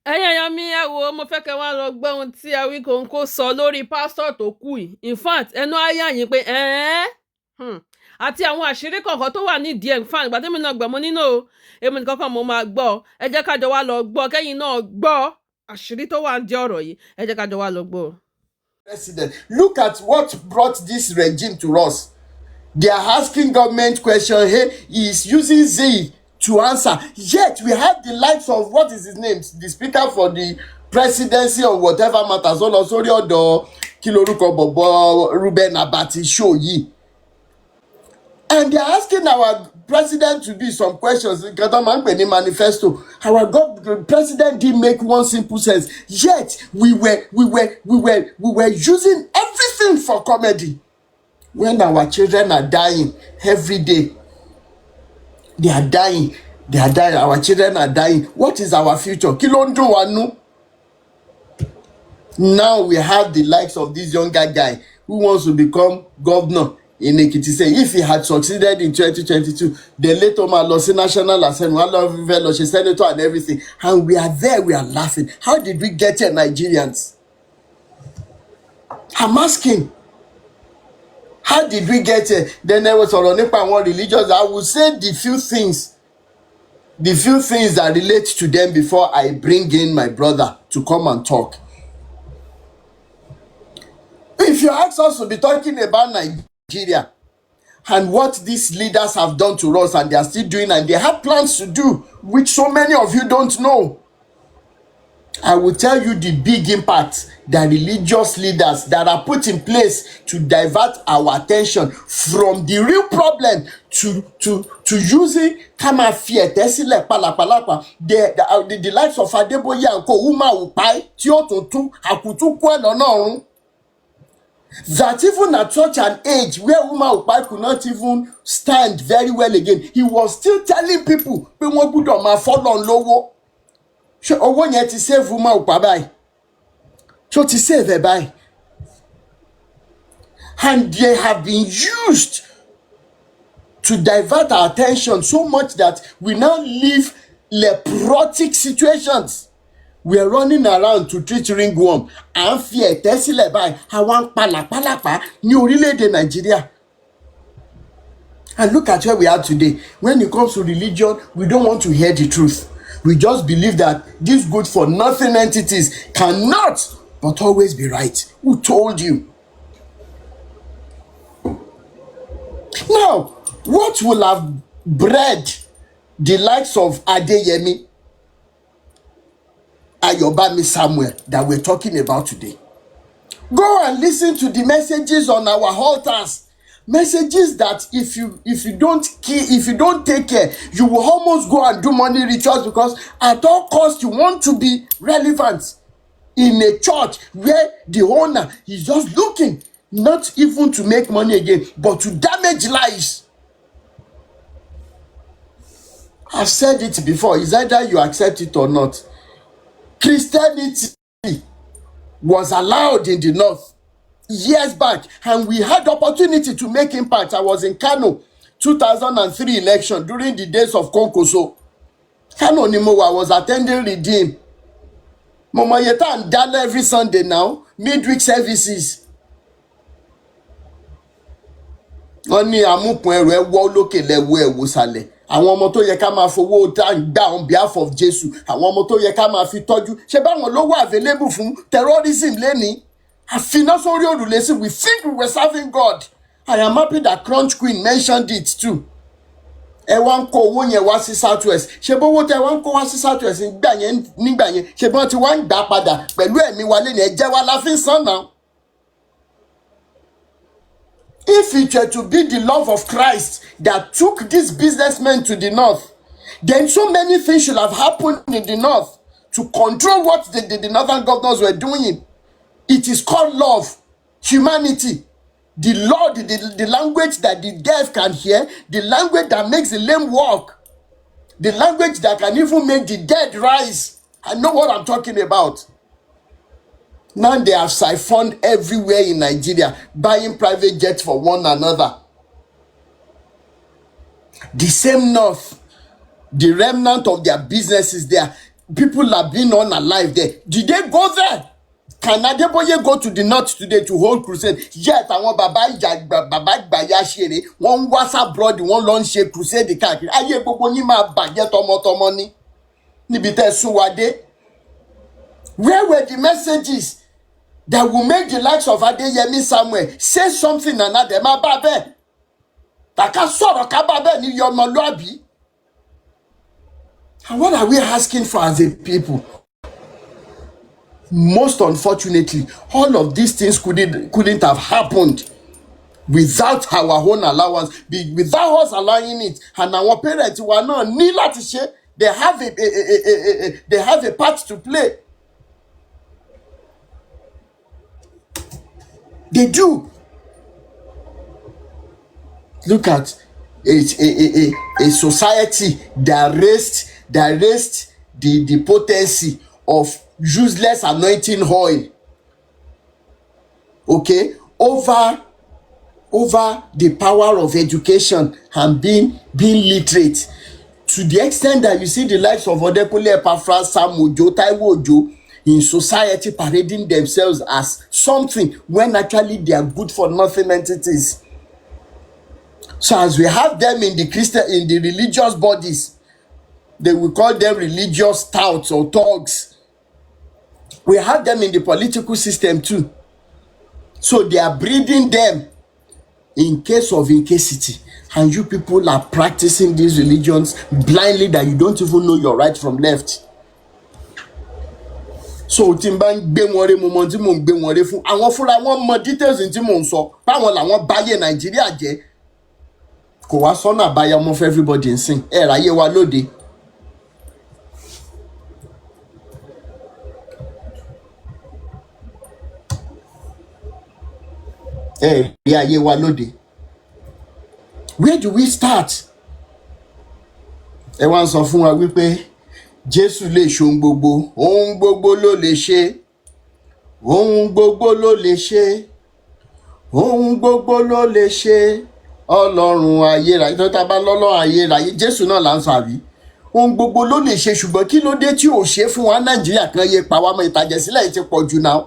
ẹ̀yin mi ẹ wo mo fẹ́ kẹ́ wá lọ gbọ́ ohun tí Awikoko sọ lórí pásítọ̀ tó kù yìí. In fact ẹnu ayá yín pé àti àwọn àṣírí kọ̀ọ̀kan tó wà nídìí ẹ̀. In fact ìgbà tẹ́mi náà gbọ́ mo nínú o èmi nìkan kan mo máa gbọ́. Ẹ jẹ́ ká jọ wá lọ gbọ́ kẹ́yìn náà gbọ́ àṣírí tó wà ní ọ̀rọ̀ yìí. Ẹ jẹ́ ká jọ wá lọ gbọ́. President, look at what brought this regime to us. They are asking government question. Hey, he is using Z to answer. Yet we have the likes of, what is his name, the speaker for the presidency or whatever matters. All sorry, the Kiloruko Bobo Ruben Abati show ye. And they are asking our president to do some questions. Manifesto. Our president didn't make one simple sense. Yet we were using everything for comedy. When our children are dying every day, they are dying. Our children are dying. What is our future? Kilondu wanu. Now we have the likes of this younger guy who wants to become governor in Ekiti. Say if he had succeeded in 2022, then later on lost National Assembly, lost senator and everything, and we are there, we are laughing. How did we get here, Nigerians? I'm asking. How did we get here? Then there was one religious. I would say the few things that relate to them before I bring in my brother to come and talk. If you ask us to be talking about Nigeria and what these leaders have done to us and they are still doing and they have plans to do, which so many of you don't know, I will tell you the big impact that religious leaders that are put in place to divert our attention from the real problem to using kama fear tesile palapalapa the likes of Adeboye and Co Ukpai tí ó tún akutu ku lọ́nà that even at such an age where Ukpai could not even stand very well again, he was still telling people pé wọ́n gbọ́dọ̀ máa follow lọ́wọ́. Ṣé owó yẹn ti save Ukpai báyìí? So to save ẹ báyìí? And they have been used to divert our attention so much that we now live leprotic situations. We are running around to treat ringworm and fear tesile báyìí àwọn palapalapa ní orílẹ̀-èdè Nigeria. And look at where we are today. When it comes to religion, we don't want to hear the truth. We just believe that these good for nothing entities cannot but always be right. Who told you? Now, what will have bred the likes of Adeyemi, Ayobami Samuel that we're talking about today? Go and listen to the messages on our altars. Messages that if you don't take care, you will almost go and do money rituals because at all costs you want to be relevant in a church where the owner is just looking not even to make money again but to damage lives. I've said it before, it's either you accept it or not. Christianity was allowed in the north years back and we had opportunity to make impact. I was in Kano 2003 election during the days of Konkoso. Kano ni mo, I was attending Redeem. Momoyeta and Dala every Sunday now, midweek services. Wọ́n ní amúpọn ẹrù ẹ wọ́ lókè lẹ́wọ́ ẹ̀ wò sàlẹ̀. Àwọn ọmọ tó yẹ ká máa fowó gbà on behalf of Jésù. Àwọn ọmọ tó yẹ ká máa fi tọ́jú. Ṣé báwọn ló wà available fún terrorism lẹ́ni? Àfinásórí òrùlé sí, we think we were serving God. I am happy that Crunch Queen mentioned it too. Ẹ wá ń kó owó yẹn wá sí Southwest. Ṣé bówó tẹ wá ń kó wá sí Southwest nígbà yẹn ṣé bí wọ́n ti wá ń gbà padà pẹ̀lú ẹ̀mí wa lẹ́nu ẹ̀jẹ̀ wa la fi ń san náà. If it were to be the love of Christ that took these businessmen to the north, then so many things should have happened in the north to control what the northern governors were doing. It is called love, humanity. The Lord, the language that the deaf can hear, the language that makes the lame walk, the language that can even make the dead rise. I know what I'm talking about. Now they have siphoned everywhere in Nigeria, buying private jets for one another. The same north, the remnant of their businesses there, people are being unalive there. Did they go there? Can Adeboye go to the north today to hold crusade? Yet àwọn bàbá ìgbàyà ṣeré, wọ́n ń wá abroad, wọ́n lọ ń ṣe crusade káàkiri. Ayé gbogbo yín máa bàjẹ́ tọmọtọmọ ní. Níbi tẹ́ sún wa dé. Where were the messages that will make the likes of Adeyemi Samuel say something and Adema Babe? Taka sọ̀rọ̀ ká bàbẹ́ ní ọmọlúàbí. And what are we asking for as a people? Most unfortunately, all of these things couldn't have happened without our own allowance, without us allowing it. And our parents were not ní láti ṣe. They have a part to play. They do. Look at a society that raised the potency of useless anointing oil, okay, over the power of education and being literate, to the extent that you see the likes of Adeboye, Epafras, Sam Ojo, Taiwo Ojo in society parading themselves as something when actually they are good for nothing entities. So as we have them in the religious bodies, they will call them religious touts or thugs. We have them in the political system too. So they are breeding them in case of incasity. And you people are practicing these religions blindly that you don't even know your right from left. So tí n bá ń gbé wọn ré mo mọ tí mò ń gbé wọn ré fún àwọn fúnra wọn mọ details tí mò ń sọ báwọn làwọn báyé Nàìjíríà jẹ́. Kò wá sọ́nà àbáyọ ọmọ for everybody ń sìn ẹ̀ ráyé wa lóde. Rí ayé wa lóde. Where do we start? Ẹ wá ń sọ fún wa wípé Jésù lè ṣe ohun gbogbo, ohun gbogbo ló lè ṣe, ohun gbogbo ló lè ṣe, ohun gbogbo ló lè ṣe, Ọlọ́run ayérayé. Tó tá bá lọ́lọ́run ayérayé, Jésù náà là ń sọ àbí? Ohun gbogbo ló lè ṣe, ṣùgbọ́n kí ló dé tí ò ṣe fún wa Nàìjíríà kan yé pa wá mọ́ ìtàjẹ̀sílẹ̀ yìí ti pọ̀ jù náà.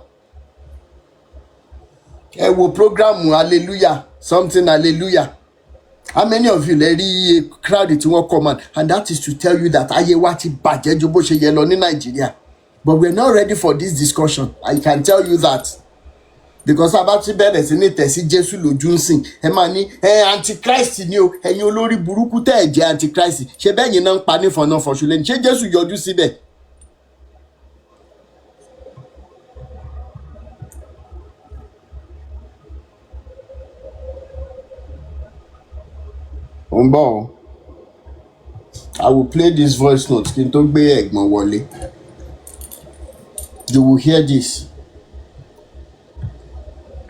Ẹ wo program hallelujah, something hallelujah. How many of you lè rí a crowd tí wọ́n come and that is to tell you that ayé wa ti bàjẹ́ ju bó ṣe yẹ lọ ní Nàìjíríà. But we're not ready for this discussion. I can tell you that. Because about ti bẹ̀rẹ̀ sí ní tẹ̀sí Jésù lójú ń sìn. Ẹ máa ní antichrist ni o, ẹ̀yin olórí burúkú tẹ́ ẹ̀ jẹ́ antichrist. Ṣé bẹ́yìn náà ń pa ní fọ̀nà fọ̀ṣùlẹ̀ ni? Ṣé Jésù yọjú síbẹ̀? I will play this voice note. You will hear this.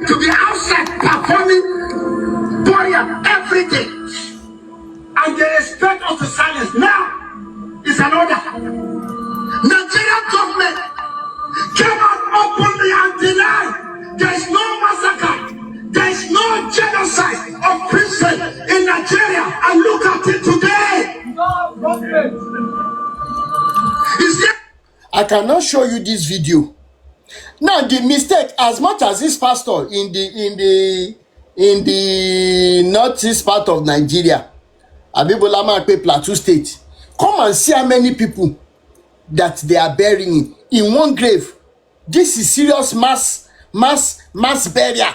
To be outside performing burial every day, and they expect us to silence. Now is an order. Nigerian government came out openly and denied there is no massacre. There is no genocide of Christians in Nigeria, and look at it today. I cannot show you this video. Now the mistake, as much as this pastor in the northeast part of Nigeria, Abibola Plateau State, come and see how many people that they are burying in one grave. This is serious mass burial.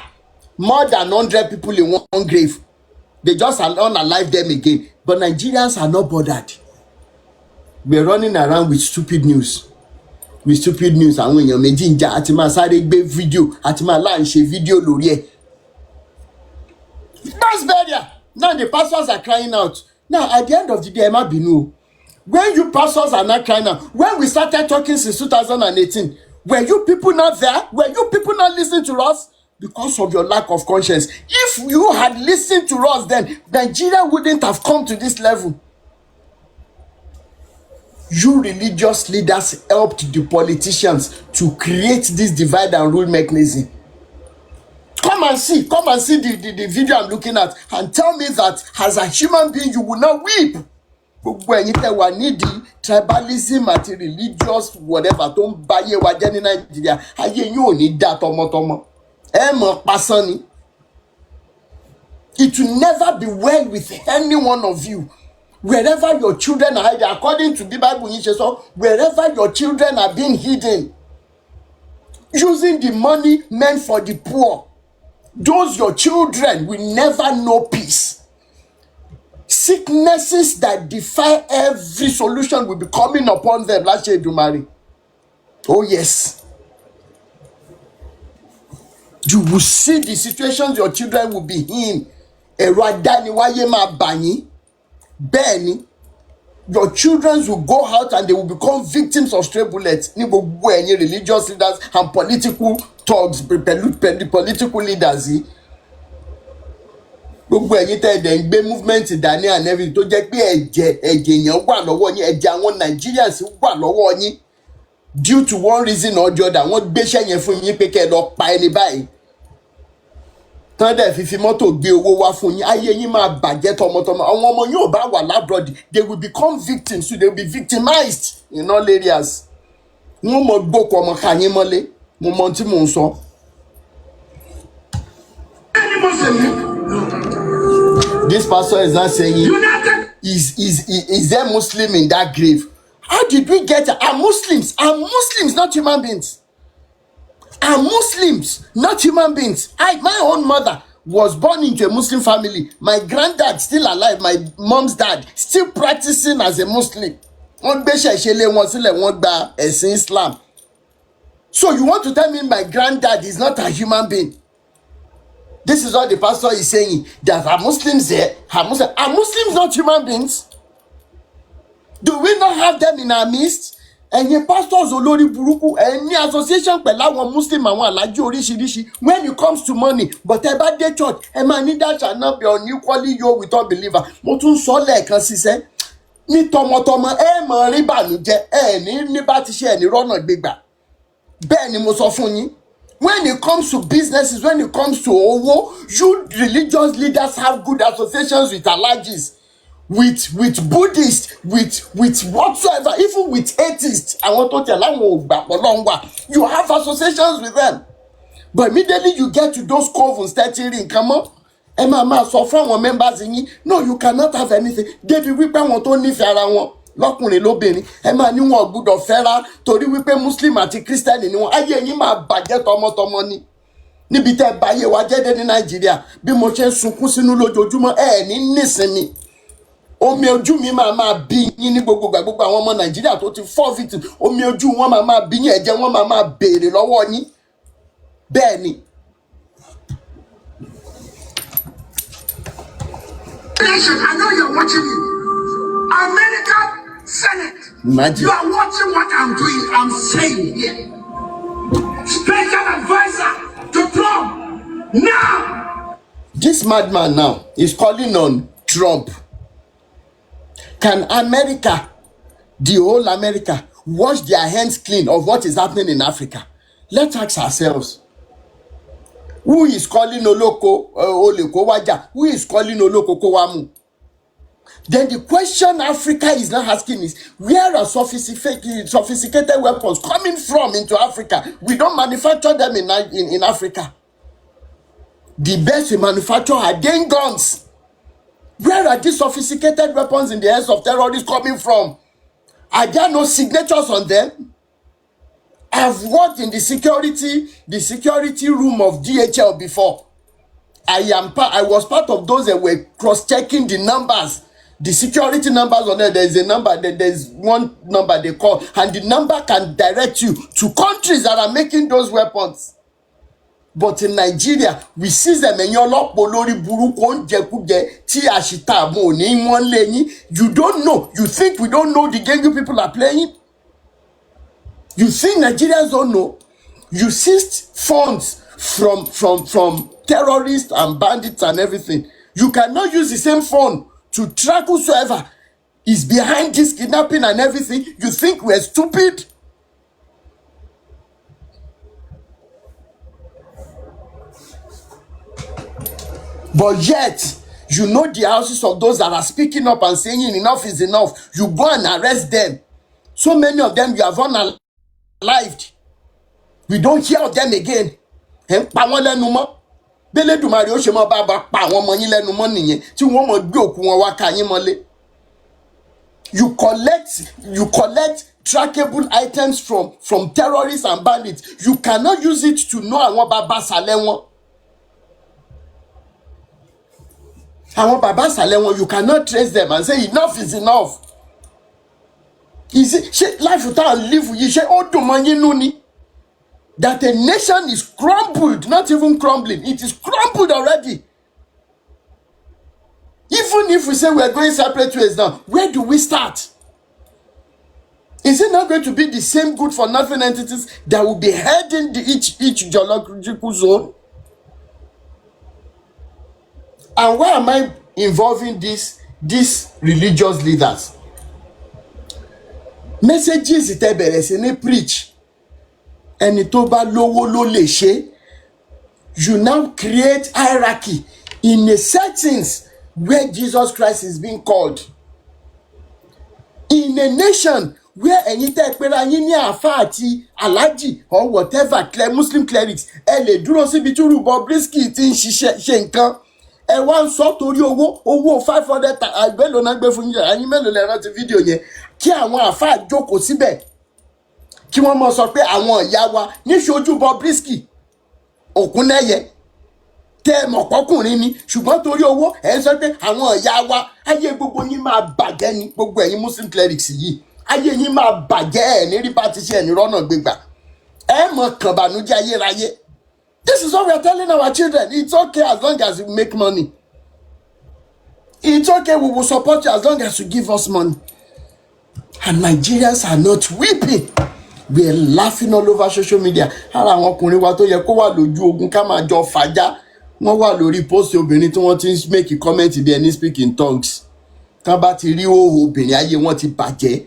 More than 100 people in one grave. They just unalive them again. But Nigerians are not bothered. We're running around with stupid news. And when you're making atima sáré gbé video, atima launch video lórí ẹ̀. Mass burial. Now the pastors are crying out. Now at the end of the day, Emma Binu, when you pastors are not crying out, when we started talking since 2018, were you people not there? Were you people not listening to us? Because of your lack of conscience. If you had listened to us then, Nigeria wouldn't have come to this level. You religious leaders helped the politicians to create this divide and rule mechanism. Come and see the video I'm looking at and tell me that as a human being you will not weep. gbogbo ẹ̀yin tẹ́ wà nídìí tribalism àti religious whatever tó ń báyé wa jẹ́ ní Nàìjíríà, ayé yín ò ní dá tọmọtọmọ, ẹ mọ̀ pasán ni. It will never be well with any one of you. Wherever your children are hidden, according to the Bible, wherever your children are being hidden, using the money meant for the poor, those your children will never know peace. Sicknesses that defy every solution will be coming upon them. Last year, Dumari. Oh, yes. You will see the situations your children will be in. Ẹ̀rọ adániwáyé máa bà yín. Bẹ́ẹ̀ ni, your children will go out and they will become victims of stray bullets. Ní gbogbo ẹ̀yin religious leaders and political thugs, political leaders yìí. Gbogbo ẹ̀yin tẹ́ ẹ̀dẹ̀ ń gbé movement dání and everything tó jẹ́ pé ẹ̀jẹ̀ èèyàn wà lọ́wọ́ yín, ẹ̀jẹ̀ àwọn Nigerians wà lọ́wọ́ yín. Due to one reason or the other, wọ́n gbéṣẹ́ yẹn fún yín pé kẹ́ ẹ lọ pa ẹni báyìí. Tán dẹ̀ fi mọ́tò gbé owó wá fún yín, ayé yín máa bàjẹ́ tọmọtọmọ. Àwọn ọmọ yóò bá wà lábroad, they will become victims, so they will be victimized in all areas. Wọ́n mọ̀ gbókò ọmọ ká yín mọ́lé, mo mọ tí mò ń sọ. This pastor is not saying, is there Muslim in that grave? How did we get it? Are Muslims, not human beings. Are Muslims not human beings? My own mother was born into a Muslim family. My granddad still alive. My mom's dad still practicing as a Muslim. Wọ́n gbé ṣẹ̀ṣẹ̀lẹ̀ wọn sílẹ̀, wọ́n gba ẹ̀sìn Islam. So you want to tell me my granddad is not a human being? This is what the pastor is saying. There are Muslims there. Are Muslims not human beings? Do we not have them in our midst? Ẹ̀yin pastors olórí burúkú, any association pẹ̀lú àwọn Muslim àwọn alájí oríṣiríṣi when it comes to money, but ẹ bá dé church ẹ máa ní that shall not be unequally yoked with unbeliever. Mo tún sọ lẹ́ẹ̀kan ṣiṣẹ́ ní tọmọtọmọ ẹ mọ̀ rí bànújẹ́ ẹ ní bá ti ṣe ẹ ní rọ́nà gbégbà. Bẹ́ẹ̀ ni mo sọ fún yín. When it comes to businesses, when it comes to owó, you religious leaders have good associations with alajis, with Buddhists, with whatsoever, even with atheists. Àwọn tó tẹ̀lé àwọn ògbà pọ̀lọ́ngbà, you have associations with them. But immediately you get to those covens, 30 ring, come on. Ẹ máa sọ fún àwọn members yín, no, you cannot have anything. Débi wípé àwọn tó nífẹ̀ẹ́ ara wọn lọ́kùnrin lóbìnrin, ẹ máa ní wọn gbọ́dọ̀ fẹ́ra torí wípé Muslim àti Christian ni wọn. Ayé yín máa bàjẹ́ tọmọtọmọ ni. Níbi tẹ́ báyé wa jẹ́dẹ́ ní Nàìjíríà, bí mo ṣe ń sunkún sínú lójoojúmọ́, ẹ ní nísinmi. Omi ojú mi máa bí yín ní gbogbo àwọn ọmọ Nàìjíríà tó ti fall victim. Omi ojú wọn máa bí yín, ẹ̀jẹ̀ wọn máa béèrè lọ́wọ́ yín. Bẹ́ẹ̀ ni. I know you're watching me. American Senate. Imagine. You are watching what I'm doing. I'm saying here. Special advisor to Trump. Now. This madman now is calling on Trump. Can America, the whole America, wash their hands clean of what is happening in Africa? Let's ask ourselves. Who is calling Oloko Waja? Who is calling Oloko Kowamu? Then the question Africa is now asking is, where are sophisticated weapons coming from into Africa? We don't manufacture them in Africa. The best we manufacture are dang guns. Where are these sophisticated weapons in the hands of terrorists coming from? Are there no signatures on them? I've worked in the security room of DHL before. I was part of those that were cross-checking the numbers, the security numbers on there. There's a number, there's one number they call, and the number can direct you to countries that are making those weapons. But in Nigeria, we see them in your lock bolori burukon jekuje ti ashita mo ni one leni. You don't know. You think we don't know the game you people are playing? You think Nigerians don't know? You seized funds from terrorists and bandits and everything. You cannot use the same fund to track whosoever is behind this kidnapping and everything. You think we're stupid? But yet, You know the houses of those that are speaking up and saying enough is enough. You go and arrest them. So many of them you have unalived. We don't hear of them again. Pa wọ́n lẹ́nu mọ́. Bẹ́lẹ́dùmarè ó ṣe mọ́ bá pa àwọn ọmọ yín lẹ́nu mọ́ nìyẹn tí wọ́n mọ̀ gbé òkú wọn wá ká yín mọ́lé. You collect trackable items from terrorists and bandits. You cannot use it to know àwọn bàbá sàlẹ̀ wọn. Àwọn bàbá sàlẹ̀ wọn, you cannot trace them and say enough is enough. Is it life without live yìí ṣé ó dùn mọ́ yín nú ni? That a nation is crumbled, not even crumbling, it is crumbled already. Even if we say we are going separate ways now, where do we start? Is it not going to be the same good for nothing entities that will be heading each geological zone? And why am I involving these religious leaders? Messages tẹ́ bẹ̀rẹ̀ sí ní preach. Ẹni tó bá lówó ló lè ṣe. You now create hierarchy in a settings where Jesus Christ is being called. In a nation where ẹ̀yin tẹ́ pera yín ní àfáà àti aláàjì or whatever Muslim clerics ẹ lè dúró síbi tí Bobrisky ti ń ṣe nǹkan. Ẹ wá ń sọ torí owó 500 àgbélò náà gbé fún yín. Ẹ̀yin mélòó lẹ rántí fídíò yẹn kí àwọn àfáà jókòó síbẹ̀ kí wọ́n mọ̀ sọ pé àwọn ìyá wa níṣojú Bobrisky Òkúnnẹ́yẹ tẹ́ mọ̀ pọ́kùnrin ni ṣùgbọ́n torí owó ẹ̀ ń sọ pé àwọn ìyá wa ayé gbogbo yín máa bàjẹ́ ni gbogbo ẹ̀yin Muslim clerics yìí ayé yín máa bàjẹ́ ẹ̀ ní rí bá ti ṣe ẹ̀ ní rọ́nà gbégbà ẹ̀ mọ̀ kàn bànújẹ́ ayérayé. This is what we are telling our children. It's okay as long as you make money. It's okay, we will support you as long as you give us money. And Nigerians are not weeping. We are laughing all over social media. Ara àwọn ọkùnrin wa tó yẹ kó wà lójú ogun ká máa jọ fàjà. Wọ́n wà lórí post obìnrin tí wọ́n ti ń make a comment bí ẹni speak in tongues. Tán bá ti rí òhò obìnrin ayé wọn ti bàjẹ́.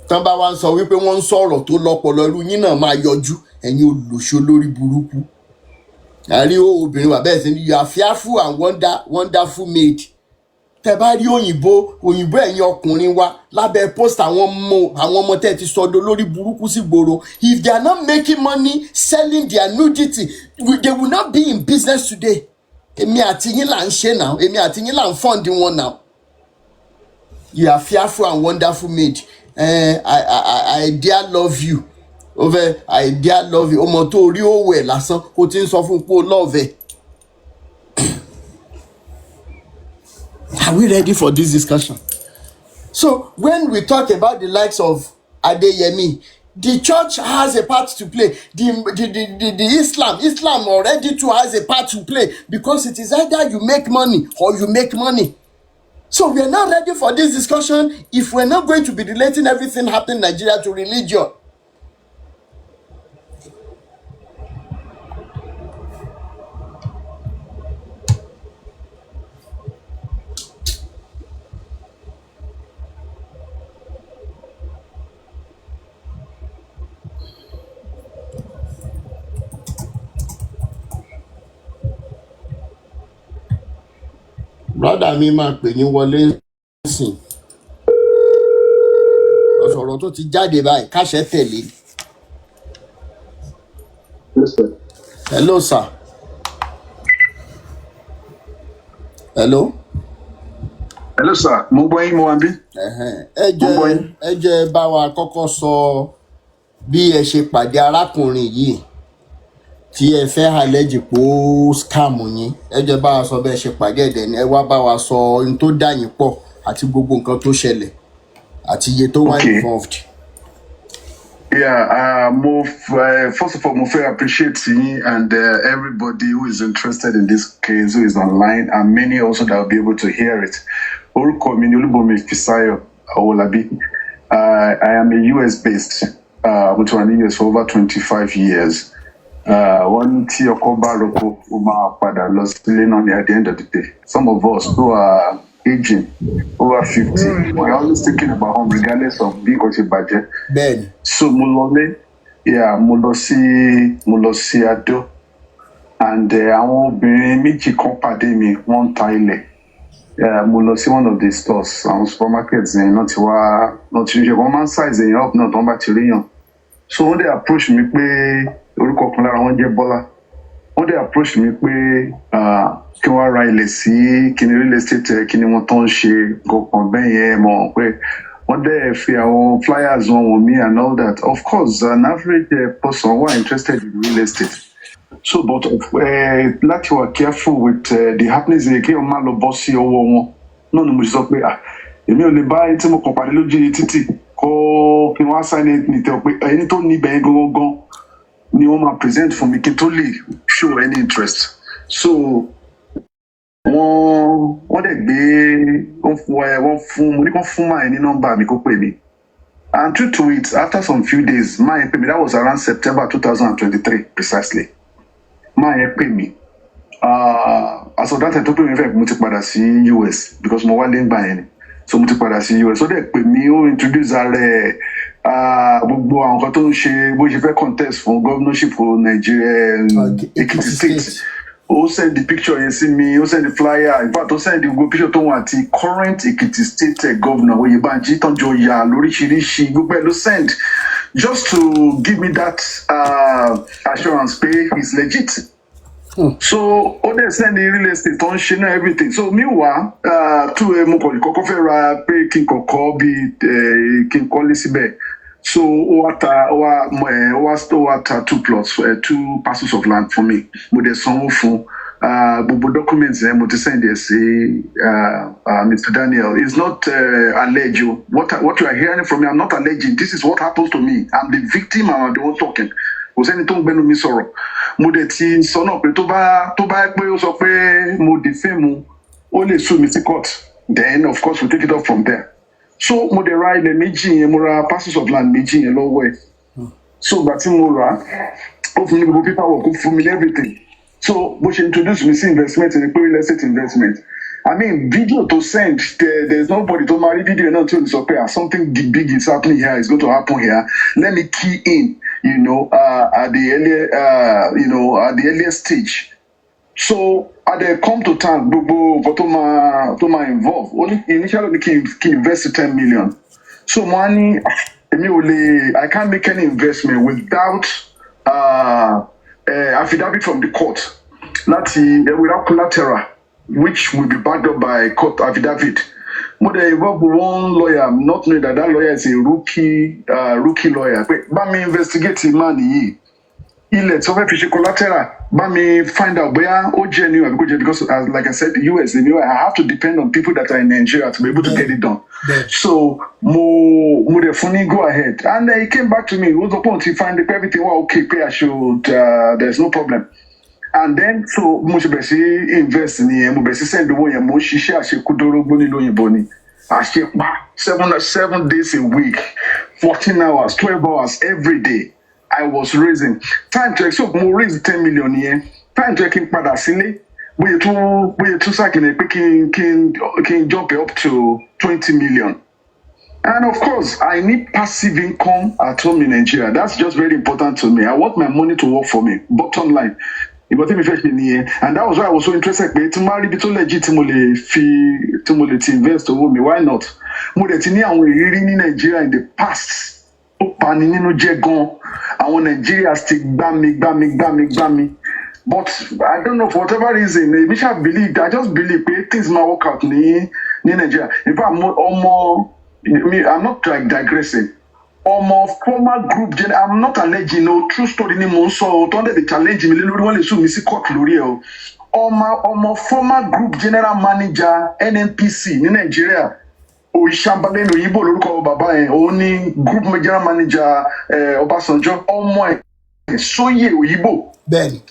Tán bá wá ń sọ wípé wọ́n ń sọ̀rọ̀ tó lọ́pọlọ irú yín náà máa yọjú. Ẹ̀yin olùṣọ́ lórí burúkú. Àrí obìnrin wà bẹ́ẹ̀ sí ni you are fearful and wonderful made. Tẹ́ bá rí òyìnbó ẹ̀yin ọkùnrin wa lábẹ́ post àwọn ọmọ tẹ́ ti sọdọ̀ lórí burúkú sí gbòòrò. If they are not making money selling their nudity, they will not be in business today. Èmi àti yín là ń ṣe now. Èmi àti yín là ń fund wọn now. You are fearful and wonderful made. I dare love you. Over I dare love you. Ọmọ tó rí òwò ẹ̀ lásán ó ti ń sọ fún pé ó love ẹ̀. Are we ready for this discussion? So when we talk about the likes of Adeyemi, the church has a part to play. The Islam already too has a part to play because it is either you make money or you make money. So we are not ready for this discussion if we're not going to be relating everything happening in Nigeria to religion. Brother mi máa pè yín wọlé sìn. Ọ̀sọ̀rọ̀ tó ti jáde báyìí káṣẹ́ tẹ̀lé. Yes, sir. Hello, sir. Hello. Hello, sir. Mo gbọ́ yín mo wà bí. Ẹ jẹ́ bá wa kọ́kọ́ sọ bí ẹ ṣe pàdé arákùnrin yìí tí ẹ fẹ́ àlẹ́jì pé ó scam yín. Ẹ jẹ́ bá wa sọ bẹ́ẹ̀ ṣe pàdé ẹ̀dẹ̀ ni ẹ wá bá wa sọ ohun tó dà yín pọ̀ àti gbogbo nǹkan tó ṣẹlẹ̀ àti iye tó wà involved. Yeah, first of all, mo fẹ́ appreciate you and everybody who is interested in this case, who is online, and many also that will be able to hear it. Orúkọ mi ni Olúbọ̀mí Fisáyọ̀ Awolabi. I am a US-based. Mo ti wà ní US for over 25 years. Wọ́n tí ọkọ bá roko, ó máa padà lọ sílé náà ní at the end of the day. Some of us who are aging, over 50, we're always thinking about home regardless of bí nǹkan ṣe bàjẹ́. Bẹ́ẹ̀ni. So mo lọ sí Adó, and àwọn obìnrin méjì kan pàdé mi, wọ́n ń ta ilẹ̀. mo lọ sí one of the stores àwọn supermarkets yẹn náà ti ṣe wọ́n máa ń size èèyàn up náà tó ń bá ti ríyàn so wọ́n dẹ̀ approach mi pé orúkọ kan lára wọn jẹ́ Bọ́lá wọ́n dẹ̀ approach mi pé kí wọ́n ra ilẹ̀ sí kíni real estate kíni wọ́n tó ń ṣe kankan bẹ́ẹ̀ yẹn mọ̀ pé wọ́n dẹ̀ fi àwọn flyers wọn wọ̀n mi and all that of course an average person who are interested in real estate. So, but láti wà careful with the happenings kí wọ́n má lọ bọ́ sí ọwọ́ wọn náà ni mo sọ pé èmi ò lè bá ẹni tí mo kàn pàdé lójú títì kó kí wọ́n á sign it ní tẹ́ pé ẹni tó ní ibẹ̀ gangan ni wọ́n máa present fún mi kí n tó lè show any interest. So wọ́n dẹ̀ gbé wọ́n fún mo ní kàn fún máa ní nọ́mbà mi kó pè mí and true to it after some few days máa pè mí that was around September 2023 precisely. máa yẹn pè mí as of that time tó pè mí fẹ́ mo ti padà sí US because mo wá lé ńgbà yẹn ni so mo ti padà sí US ó dẹ̀ pè mí ó introduce ààrẹ gbogbo àwọn kan tó ń ṣe bó ṣe fẹ́ contest fún governorship for Nigeria Ekiti state ó send the picture yẹn sí mi ó send the flyer in fact ó send the gbogbo picture tó wọn àti current Ekiti state governor Oyèbánjí tọ́jú ọ̀yà lóríṣiríṣi gbogbo ẹ̀ ló send just to give me that assurance pé he's legit. So all they send the real estate on China everything. So meanwhile, to mo kọ́kọ́ fẹ́ ra pé kí n kọ́kọ́ bí kí n kọ́lé síbẹ̀. So ó wá ta 2 plots, 2 parcels of land for me. Mo dẹ̀ sanwó fún gbogbo documents mo ti send ẹ̀ sí Mr. Daniel. It's not alleged. What you are hearing from me, I'm not alleging. This is what happens to me. I'm the victim and I'm the one talking. Kò sẹ́ni tó ń gbẹ́nu mi sọ̀rọ̀. Mo dẹ̀ ti sọ náà pé tó bá pé ó sọ pé mo defame ó lè sue mi sí court. Then of course we take it up from there. So mo dẹ̀ ra ilẹ̀ méjì yẹn mo ra parcels of land méjì yẹn lọ́wọ́ ẹ̀. So ìgbà tí mo rà ó fún mi gbogbo paperwork ó fún mi everything. So bó ṣe introduce mi sí investment ní pé real estate investment. I mean, video to send, there's nobody to marry video not to disappear. Something big is happening here, it's going to happen here. Let me key in, at the earliest stage. So at the come to town, to my involve. Only initially can invest 10 million. So money, I can't make any investment without affidavit from the court. Without collateral, which will be backed up by court affidavit. But they involve one lawyer, not knowing that lawyer is a rookie lawyer. But me investigate the money. Let's over fish collateral. But me find out where genuine because as like I said, the US, I have to depend on people that are in Nigeria to be able to get it done. Yeah. So mo funny go ahead, and he came back to me. What's the point? He find everything well okay. Pay I should. There's no problem. And then, so mo ṣe bẹ̀ sí invest ní mo bẹ̀ sí send owó yẹn mo ṣiṣẹ́ àṣekúdórógbó nínú òyìnbó ni àṣepá 7 days a week 14 hours 12 hours every day I was raising time to so mo raise 10 million yẹn time to kí n padà sílé bóyá tún sákìnnì pé kí n jump up to 20 million. And of course, I need passive income at home in Nigeria. That's just very important to me. I want my money to work for me. Bottom line. And that was why I was so interested. To marry between legit to invest over me. Why not? In Nigeria in the past. I want Nigeria still bam. But I don't know for whatever reason. I just believe things might work out in Nigeria. In fact, I'm not like digressing. Former group, I'm not alleging true story ni mo sọ tó ndé challenge mi lórí wọ́n lè sue mi sí court lórí ẹ̀ former group general manager NNPC ní Nigeria Oyisambale Oyinbo lórúkọ bàbá ẹ̀ ó ní group general manager Ọbásanjọ́ ọmọ ẹ̀ Sóyè Oyinbo bẹ́ẹ̀ni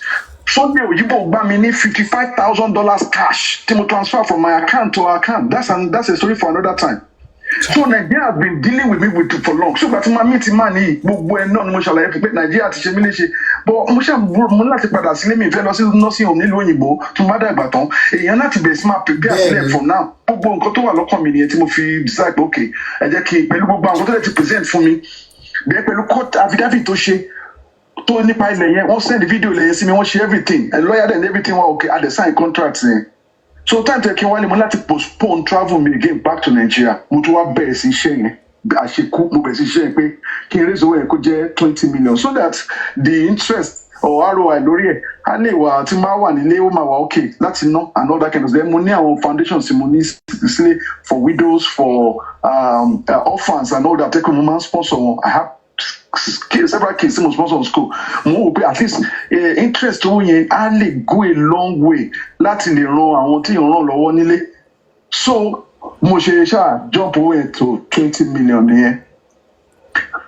Sóyè Oyinbo gbà mí ní $55,000 cash tí mo transfer from my account to her account. That's a story for another time. So Nigeria has been dealing with me for long. So but my meet money, gbogbo ẹ náà ni mo ṣàlàyé pé Nigeria ti ṣe mí léṣe. But mo láti padà sílé mi fẹ́ lọ sí nursing home nílùú òyìnbó tó bá dàgbà tán. Èèyàn láti bẹ̀rẹ̀ sí máa prepare sílẹ̀ for now. Gbogbo nǹkan tó wà lọ́kàn mi nìyẹn tí mo fi decide pé okay, ẹ jẹ́ kí pẹ̀lú gbogbo àwọn tó lè ti present fún mi. Bẹ́ẹ̀ pẹ̀lú court affidavit tó ṣe tó nípa ilẹ̀ yẹn, wọ́n send video ilẹ̀ yẹn sí mi, wọ́n ṣe everything. A lawyer and everything were okay. I dey sign contract yẹn. So time to kí wálé mo láti postpone travel me again back to Nigeria. Mo tún wá bẹ̀rẹ̀ sí iṣẹ́ yẹn. Àṣekú mo bẹ̀rẹ̀ sí iṣẹ́ yẹn pé kí n raise owó yẹn kó jẹ́ 20 million so that the interest or ROI lórí ẹ̀ á lè wà tí máa wà nílé ó máa wà okay láti ná and all that kind of stuff. Mo ní àwọn foundations mo ní sílé for widows for orphans and all that. Take mo máa sponsor wọn. I have several kids mo sponsor on school. Mo wò pé at least interest owó yẹn á lè go a long way láti lè ran àwọn tí yàn ràn lọ́wọ́ nílé. So mo ṣe ṣáà jump owó yẹn to 20 million nìyẹn.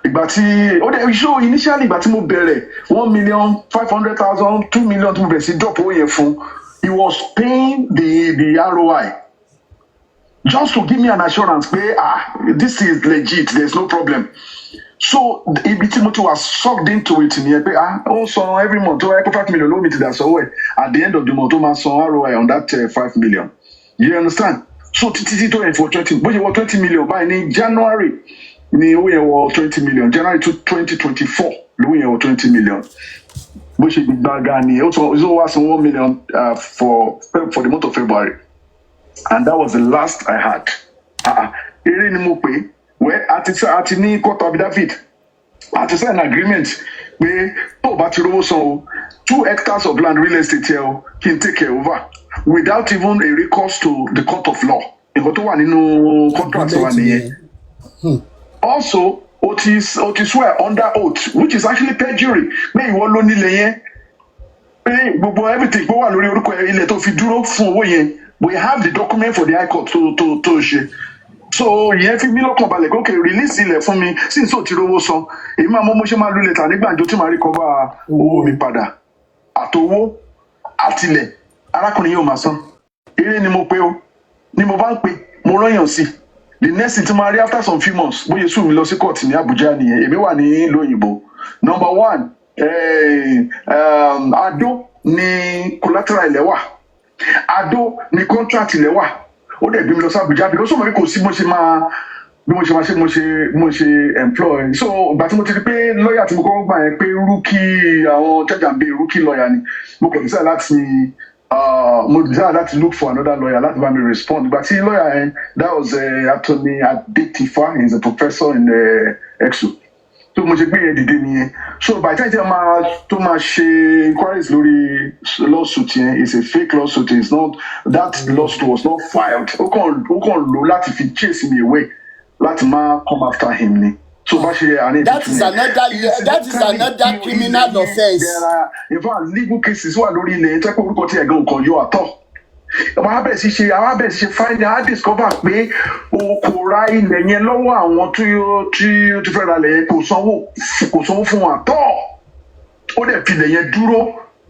Ìgbà tí ó dẹ̀ show initially ìgbà tí mo bẹ̀rẹ̀ 1,500,000 2 million tí mo bẹ̀rẹ̀ sí drop owó yẹn fún, he was paying the ROI just to give me an assurance pé this is legit, there's no problem. So ibi tí mo ti wà sucked into it nìyẹn pé ó san every month ó wáyé pé 5 million ló mi ti dà sọ́wọ́ ẹ̀ at the end of the month ó máa san ROI on that 5 million. You understand? So títí tó yẹn for 20 bó ṣe wọ 20 million báyìí ní January ni owó yẹn wọ 20 million January 2024 lówó yẹn wọ 20 million. Bó ṣe gbàgà ni ó wá san 1 million for the month of February and that was the last I had. Eré ni mo pè wẹ́ àti ní court affidavit àti sign agreement pé tó bá ti rówó san o 2 hectares of land real estate here o kí n take care over without even a recourse to the court of law. Nǹkan tó wà nínú contract wa nìyẹn. Also o ti swear under oath which is actually perjury pé ìwọ ló nílẹ̀ yẹn pé gbogbo everything gbó wà lórí orúkọ ilẹ̀ tó fi dúró fún owó yẹn. We have the document for the high court to ṣe. So yẹn fi mí lọ́kàn balẹ̀ okay release ilẹ̀ fún mi since o ti rówó san èyí máa mọ mo ṣe máa lulẹ̀ tà nígbàjọ tí màá rí cover owó mi padà àtowó àtilẹ̀ arákùnrin yóò máa san. Eré ni mo pé o ni mo bá ń pè mo rányàn sí the next thing tí máa rí after some few months bóyá sùn mi lọ sí court ní Abuja nìyẹn èmi wà ní ìlú òyìnbó. Number one Adó ni collateral ilẹ̀ wà Adó ni contract ilẹ̀ wà ó dẹ̀ gbé mi lọ sí Abuja because sọmọ mi kò sí mo ṣe employ. So ìgbà tí mo ti rí pé lọ́ọ̀yà tí mo kọ́ gbà yẹn pé rookie àwọn judge and bail rookie lawyer ni mo kàn decide láti look for another lawyer láti bá mi respond. Ìgbà tí lawyer yẹn that was Attorney Adetifa, he is a professor in EXU. So mo ṣe gbé yẹn dìde nìyẹn. So by the time tó máa ṣe inquiries lórí lawsuit yẹn is a fake lawsuit. It's not that lawsuit was not filed. Ó kàn lò láti fi chase me away láti máa come after him ni. So bá ṣe àárín that is another criminal offence. There are in fact legal cases wà lórí ilẹ̀ tẹ́ pé orúkọ tí ẹ̀gán kan yóò àtọ̀. Àwọn abẹ́ sí ṣe find out discover pé o kò ra ilẹ̀ yẹn lọ́wọ́ àwọn tí ó ti fẹ́ ra ilẹ̀ yẹn kò sanwó fún wọn àtọ̀. Ó dẹ̀ fi ilẹ̀ yẹn dúró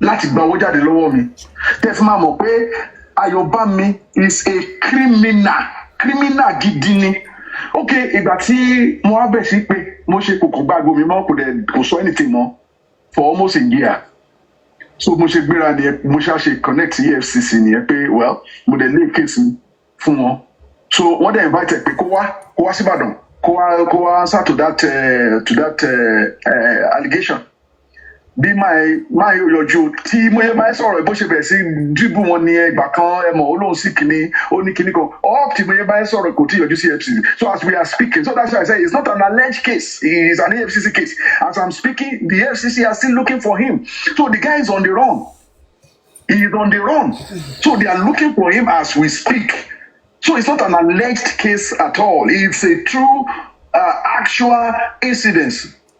láti gba owó jáde lọ́wọ́ mi. Tẹ́ fi máa mọ̀ pé Ayọ̀bámi is a criminal gidi ni. Okay, ìgbà tí mo wá bẹ̀ sí pé mo ṣe kòkò gbàgbọ́ mi mọ́ kò sọ anything mọ́ for almost a year. So mo ṣe gbéra ni mo ṣe connect EFCC nìyẹn pé well mo dẹ̀ lé case mi fún wọn. So wọ́n dẹ̀ invite pé kó wá sí Ìbàdàn kó wá answer to that allegation. Bí máa yọjú tí mo yẹ máa sọ̀rọ̀ bó ṣe bẹ̀rẹ̀ sí dìbò wọn ní ẹgbà kan ẹmọ olóhùn sí kìíní ó ní kìíní kan up tí mo yẹ máa sọ̀rọ̀ kò tí yọjú sí EFCC. So as we are speaking, so that's why I say it's not an alleged case, it is an EFCC case. As I'm speaking, the EFCC are still looking for him. So the guy is on the run. He is on the run. So they are looking for him as we speak. So it's not an alleged case at all. It's a true actual incident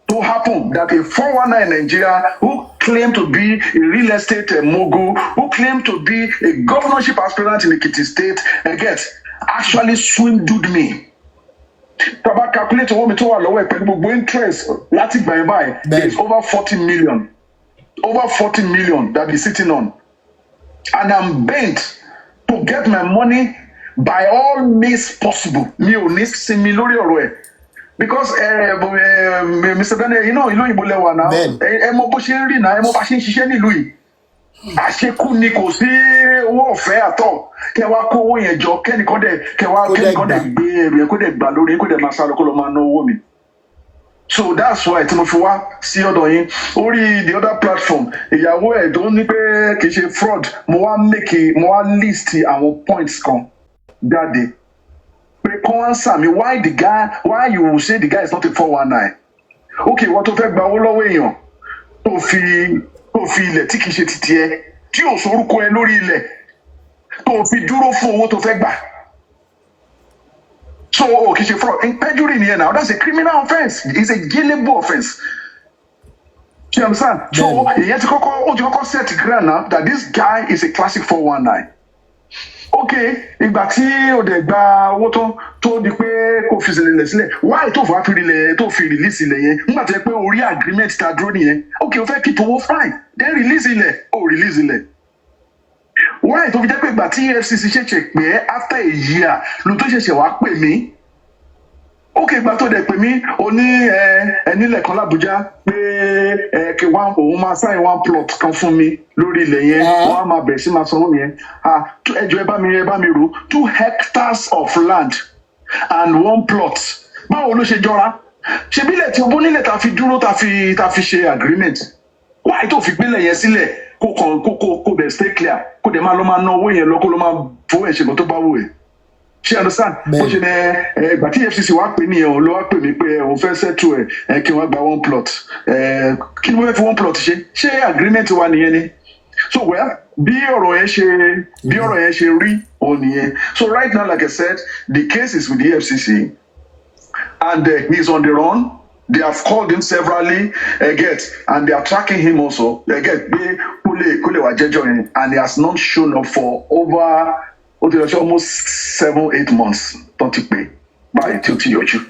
to happen that a 419 in Nigeria who claimed to be a real estate mogul, who claimed to be a governorship aspirant in Ekiti State, actually swindled me. Taba calculate owó mi tó wà lọ́wọ́ ẹ̀ pẹ̀lú gbogbo interest láti gbà ẹ̀ báyìí. There is over 40 million. Over 40 million that he's sitting on. And I'm bent to get my money by all means possible. Mi ò ní sinmi lórí ọ̀rọ̀ ẹ̀. Because Mr. Daniel, you know, ìlú òyìnbó lẹ́wà náà. Ẹ mọ bó ṣe ń rìn náà, ẹ mọ bá ṣe ń ṣiṣẹ́ nílùú yìí. Àṣekú ni kò sí owó ọ̀fẹ́ àtọ̀. Kẹ wá kó owó yẹn jọ, kẹ́nìkan dẹ̀ gbé ẹrù yẹn kó dẹ̀ gbà lórí kó dẹ̀ máa sá lọ kó lọ máa ná owó mi. So that's why tí mo fi wá sí ọ̀dọ̀ yín orí the other platform ìyàwó ẹ̀ tó ní pé kì í ṣe fraud mo wá list àwọn points kan jáde pé kán answer mi why you say the guy is not a 419 okay wọ́n tó fẹ́ gba owó lọ́wọ́ èèyàn tó fi ilẹ̀ tí kì í ṣe titi ẹ tí ò sorúkọ ẹ lórí ilẹ̀ tó fi dúró fún owó tó fẹ́ gbà. So, kì í ṣe fraud. Perjury nìyẹn now. That's a criminal offence. It's a jailable offence. You understand? So, ìyẹn ti kọ́kọ́ set ground now that this guy is a classic 419. Okay, ìgbà tí o dẹ̀ gba owó tó di pé kò fi sílẹ̀ why tó fà á fi release ilẹ̀ yẹn nígbà tó yẹ pé orí agreement ta dúró nìyẹn okay o fẹ́ keep owó fine then release ilẹ̀. Why tó fi jẹ́ pé ìgbà tí EFCC ṣẹ̀ṣẹ̀ pè é after a year ló tó ṣẹ̀ṣẹ̀ wá pè mí okay ìgbà tó dẹ̀ pè mí o ní nílẹ̀ kan l'Abuja pé kí òun máa sign one plot kan fún mi lórí ilẹ̀ yẹn wọ́n á máa bẹ̀rẹ̀ sí máa sanwó yẹn ẹjọ́ ẹ bá mi rò 2 hectares of land and 1 plot báwo ló ṣe jọra ṣebí ilẹ̀ tí o bó nílẹ̀ ta fi dúró ta fi ṣe agreement why tó fi gbélẹ̀ yẹn sílẹ̀ kó dẹ̀ stay clear kó dẹ̀ máa lọ máa ná owó yẹn lọ kó lọ máa fowó ẹ̀ ṣe lọ tó bá wù ẹ́ ṣe understand bó ṣe ní ìgbà tí EFCC wá pè nìyẹn ló wá pè mí pé òun fẹ́ settle ẹ̀ kí wọ́n gba 1 plot kí ni wọ́n fẹ́ fi 1 plot ṣe agreement wa nìyẹn ni so well bí ọ̀rọ̀ yẹn ṣe rí òun nìyẹn so right now like I said the case is with the EFCC and he's on the run. They have called him severally, and they are tracking him also. Kule wajejo yẹn, and he has not shown up for over almost 7-8 months. Don't you pay? By Yoju.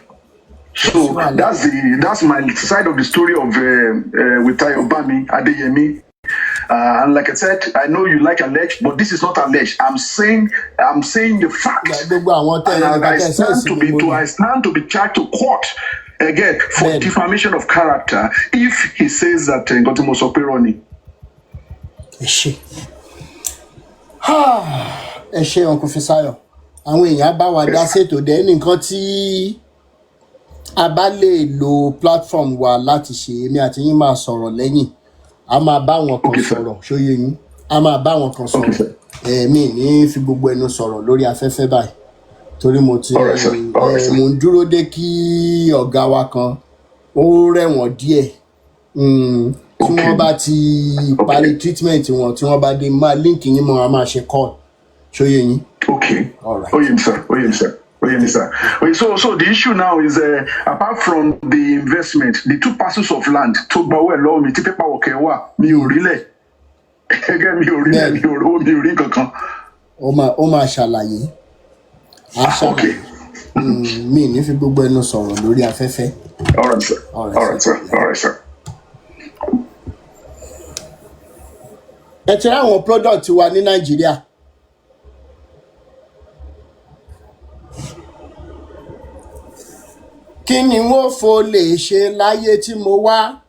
So that's my side of the story of with Tayobami Adeyemi. And like I said, I know you like alleged, but this is not alleged. I'm saying the fact. And I stand to be charged to court. Again, for defamation of character, if he says that Ngotimo Soperoni. Ẹ ṣé Uncle Fisayo. Àwọn èèyàn bá wa dá ṣètò dé nǹkan tí a bá lè lo platform wa láti ṣe èmi àti yín máa sọ̀rọ̀ lẹ́yìn. A máa bá wọn kan sọ̀rọ̀ ṣóyè yín. A máa bá wọn kan sọ̀rọ̀. Mi ní fi gbogbo ẹnu sọ̀rọ̀ lórí afẹ́fẹ́ báyìí. Torí mo ń dúró dé kí ọ̀gá wa kan ó rẹ̀wọ̀n díẹ̀ tí wọ́n bá ti parí treatment wọn tí wọ́n bá dé máa link yín mọ́ a máa ṣe call ṣóyè yín. Okay. All right. Oyè mi sir. So the issue now is apart from the investment, the 2 parcels of land tó gba owó ẹ̀ lọ́wọ́ mi tí pépà wọ̀kẹ́ wà mi ò rílẹ̀ gẹ́gẹ́ mi ò rí kankan. Ó máa ṣàlàyé. Okay. Mi ní fi gbogbo ẹnu sọ̀rọ̀ lórí afẹ́fẹ́. All right, sir. Ẹ ti rí àwọn product wa ní Nàìjíríà. Kí ni wọ́n fò lè ṣe láyé tí mo wá?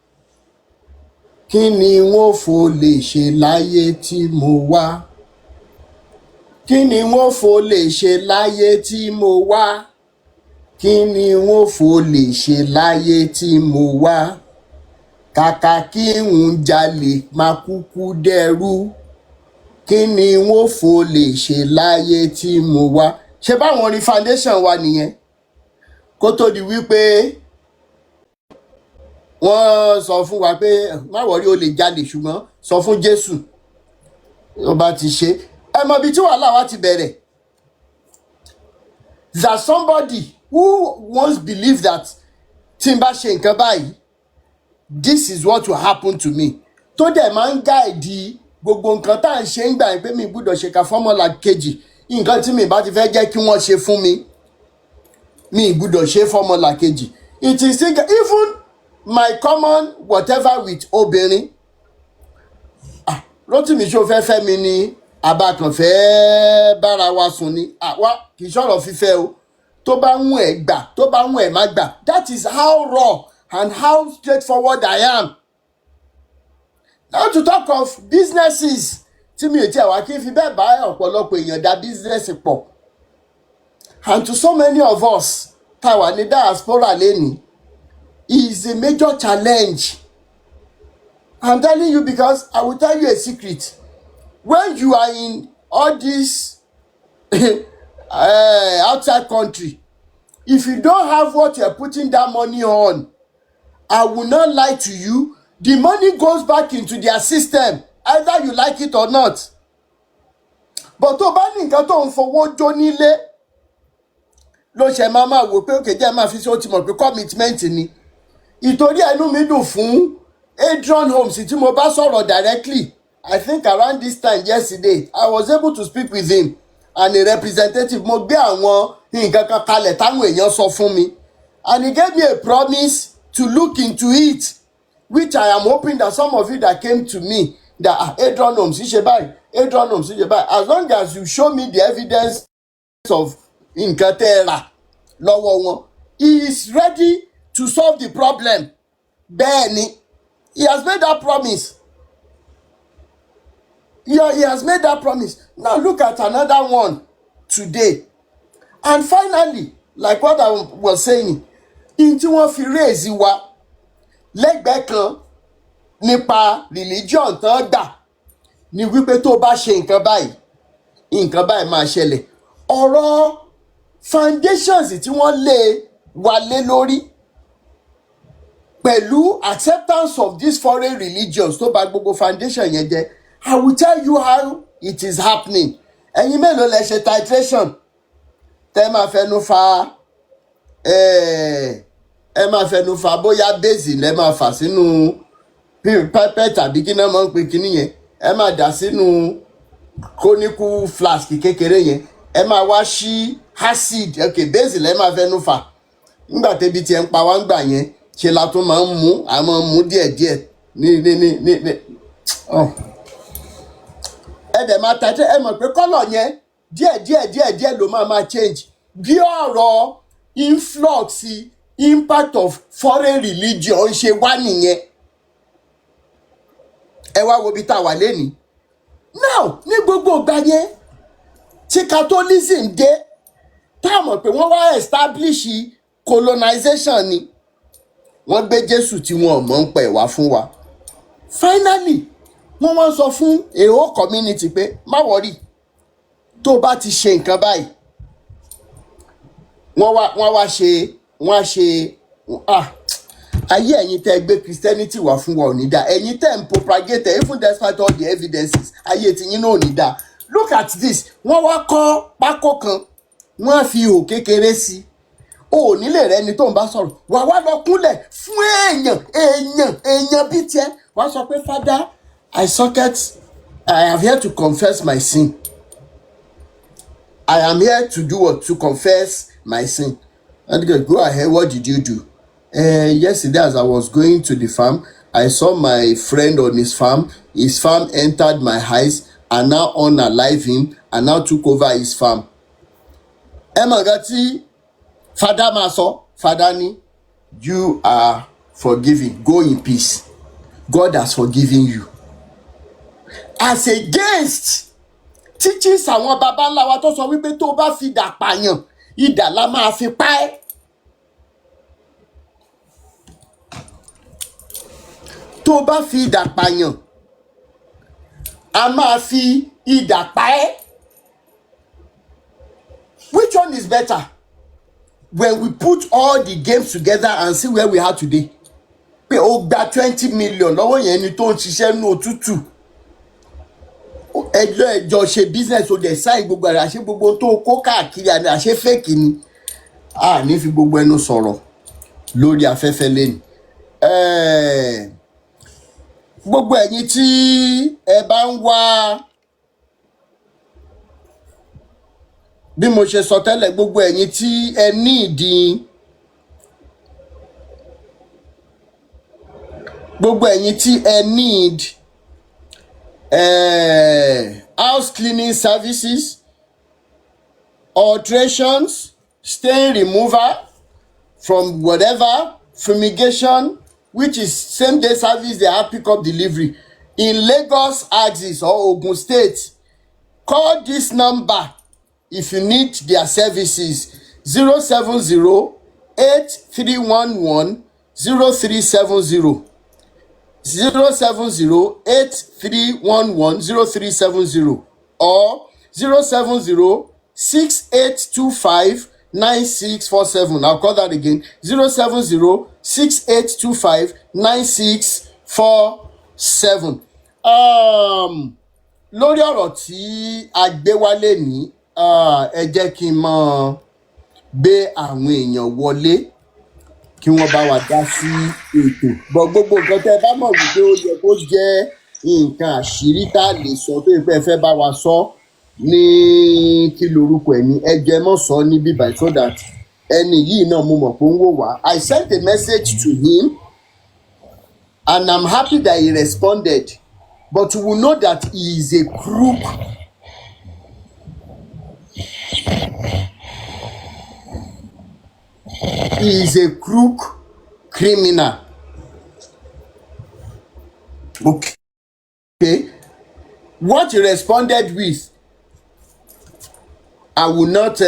Kí ni wọ́n fò lè ṣe láyé tí mo wá? Kí ni wọ́n fò lè ṣe láyé tí mo wá? Kí ni wọ́n fò lè ṣe láyé tí mo wá? Kàkà kí n jalè máa kúkú dẹrú. Kí ni wọ́n fò lè ṣe láyé tí mo wá? Ṣé báwọn rí foundation wa nìyẹn? Kó tó di wípé wọ́n sọ fún wa pé má wọrí o lè jalè ṣùgbọ́n sọ fún Jésù. Ó bá ti ṣe ẹ mọ ibi tí wàhálà wa ti bẹ̀rẹ̀. That somebody who once believed that tí n bá ṣe nǹkan báyìí this is what will happen to me tó dẹ̀ máa ń gáìdì gbogbo nǹkan tá à ń ṣe ń gbà pé mi gbọ́dọ̀ ṣe ka fọ́mọ́là kejì nǹkan tí mi bá ti fẹ́ jẹ́ kí wọ́n ṣe fún mi gbọ́dọ̀ ṣe fọ́mọ́là kejì. It is even my common whatever with obìnrin. Rótìmí ṣó fẹ́ mi ni àbákan fẹ́ bára wa sùn ni àwa kì í sọ̀rọ̀ fífẹ́ o tó bá ń ẹ̀ gbà tó bá ń ẹ̀ má gbà. That is how raw and how straightforward I am. Now to talk of businesses tí mi ò tí àwa kí n fi bẹ́ẹ̀ bá ọ̀pọ̀lọpọ̀ èèyàn dá business pọ̀. And to so many of us tá wà ní diaspora lẹ́nìí is a major challenge. I'm telling you because I will tell you a secret. When you are in all this outside country, if you don't have what you're putting that money on, I will not lie to you, the money goes back into their system, either you like it or not. But tó bá ní nǹkan tó ń fowó jó nílé ló ṣe máa wò pé òkè jẹ́ máa fi ṣe ó ti mọ̀ pé commitment ni. Ìtorí ẹnu mi dùn fún Adrian Holmes tí mo bá sọ̀rọ̀ directly. I think around this time yesterday I was able to speak with him and a representative. Mo gbé àwọn nǹkan kan kalẹ̀ táwọn èèyàn sọ fún mi, and he gave me a promise to look into it, which I am hoping that some of you that came to me that Adrian Holmes ṣe báyìí, Adrian Holmes ṣe báyìí, as long as you show me the evidence of nǹkan tẹ́ ẹ rà lọ́wọ́ wọn, he is ready to solve the problem. Bẹ́ẹ̀ ni, he has made that promise. Yeah, he has made that promise. Now look at another one today. And finally, like what I was saying, in tí wọ́n fi raise wa lẹ́gbẹ̀ẹ́ kan nípa religion tán gbà ni wípé tó bá ṣe nǹkan báyìí máa ṣẹlẹ̀. Ọ̀rọ̀ foundations tí wọ́n lé wa lé lórí pẹ̀lú acceptance of these foreign religions tó bà gbogbo foundation yẹn jẹ́. I will tell you how it is happening. Ẹ̀yin mélòó lẹ ṣe titration tẹ́ máa fẹnu fa máa fẹnu fa bóyá base lẹ máa fà sínú pipette tàbí kí náà máa ń pe kíní yẹn, ẹ máa dà sínú conical flask kékeré yẹn, ẹ máa wá sí acid, okay, base lẹ máa fẹnu fà. Nígbà tẹ́bi tí ẹ ń pa wá ń gbà yẹn ṣe la tún máa ń mú, a máa ń mú díẹ̀díẹ̀ ní ẹ dẹ̀ máa tàtẹ́, ẹ mọ̀ pé kọ́lọ̀ yẹn díẹ̀díẹ̀ ló máa change. Bí ọ̀rọ̀ influx impact of foreign religion ṣe wá nìyẹn. Ẹ wá wo bí tá a wà lénìí. Now ní gbogbo ìgbà yẹn tí Catholicism dé, tá a mọ̀ pé wọ́n wá establish colonization ni, wọ́n gbé Jésù tí wọn ò mọ̀ ń pẹ̀ wá fún wa. Finally wọ́n wá sọ fún a whole community pé má worry, tó bá ti ṣe nǹkan báyìí, wọ́n ṣe ayé ẹ̀yin tẹ́ gbé Christianity wá fún wa ò ní dá, ẹ̀yin tẹ́ ń propagate even despite all the evidences, ayé tí yín náà ò ní dá. Look at this, wọ́n wá kọ́ pákó kan, wọ́n á fi ihò kékeré sí, o ò nílé rẹ ni tó ń bá sọ̀rọ̀, wà wá lọ kúnlẹ̀ fún èèyàn bíi tiẹ̀, wá sọ pé Father, I am here to confess my sin. I am here to do what? To confess my sin. And go ahead, what did you do? Yesterday as I was going to the farm, I saw my friend on his farm. His farm entered my eyes and now unalive him and now took over his farm. Emagati, Father Maso, Father ni, you are forgiven. Go in peace. God has forgiven you. As against teachings àwọn baba ńlá wa tó sọ wípé tó bá fi idà pààyàn, idà la máa fi pa ẹ́. Tó bá fi idà pààyàn, a máa fi idà pa ẹ́. Which one is better? When we put all the games together and see where we are today. Pé ó gba 20 million lọ́wọ́ yẹn ni tó ń ṣiṣẹ́ nínú òtútù. Ẹjọ́ ṣe business o dẹ̀ sáì gbogbo ara ṣe gbogbo tó kó káàkiri àti àṣẹ fake ni. A ní fi gbogbo ẹnu sọ̀rọ̀ lórí afẹ́fẹ́ lẹ́nu. Gbogbo ẹ̀yin tí ẹ bá ń wá, bí mo ṣe sọ tẹ́lẹ̀, gbogbo ẹ̀yin tí ẹ ní ìdí, gbogbo ẹ̀yin tí ẹ need house cleaning services, alterations, stain removal from whatever, fumigation, which is same day service, they have pick up delivery in Lagos axis or Ogun State. Call this number if you need their services: 070-8311 0370 070-8311-0370 or 070-6825-9647. I'll call that again. 070-6825-9647. Lórí ọ̀rọ̀ tí a gbé wálé ní ẹ jẹ́ kí n mọ̀ gbé àwọn èèyàn wọlé kí wọ́n bá wa dá sí ètò. Bọ̀ gbogbo nǹkan tẹ́ ẹ bá mọ̀ wípé ó yẹ kó jẹ́ nǹkan àṣírí tá a lè sọ tó yẹ pé ẹ fẹ́ bá wa sọ ní kí lorúkọ ẹ̀ ní ẹ jẹ́ mọ́ sọ ní bíbá so that ẹni yìí náà mo mọ̀ pé ń wò wá. I sent a message to him and I'm happy that he responded, but we know that he is a crook. He is a crook criminal. Okay. What he responded with, I will not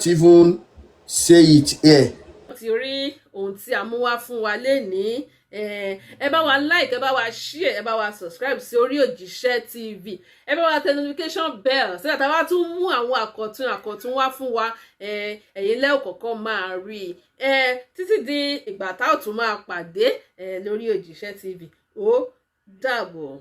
even say it here. Ti rí ohun tí a mú wá fún wa lénìí, ẹ bá wa like, ẹ bá wa share, ẹ bá wa subscribe sí Orí Òjíṣẹ́ TV, ẹ bá wa tẹ notification bell so that a bá tún mú àwọn àkọ̀tun wá fún wa, ẹ̀yin lẹ́ ò kọ́kọ́ máa rí títí di ìgbà tá ò tún máa pàdé lórí Òjíṣẹ́ TV. Ó dàbọ̀.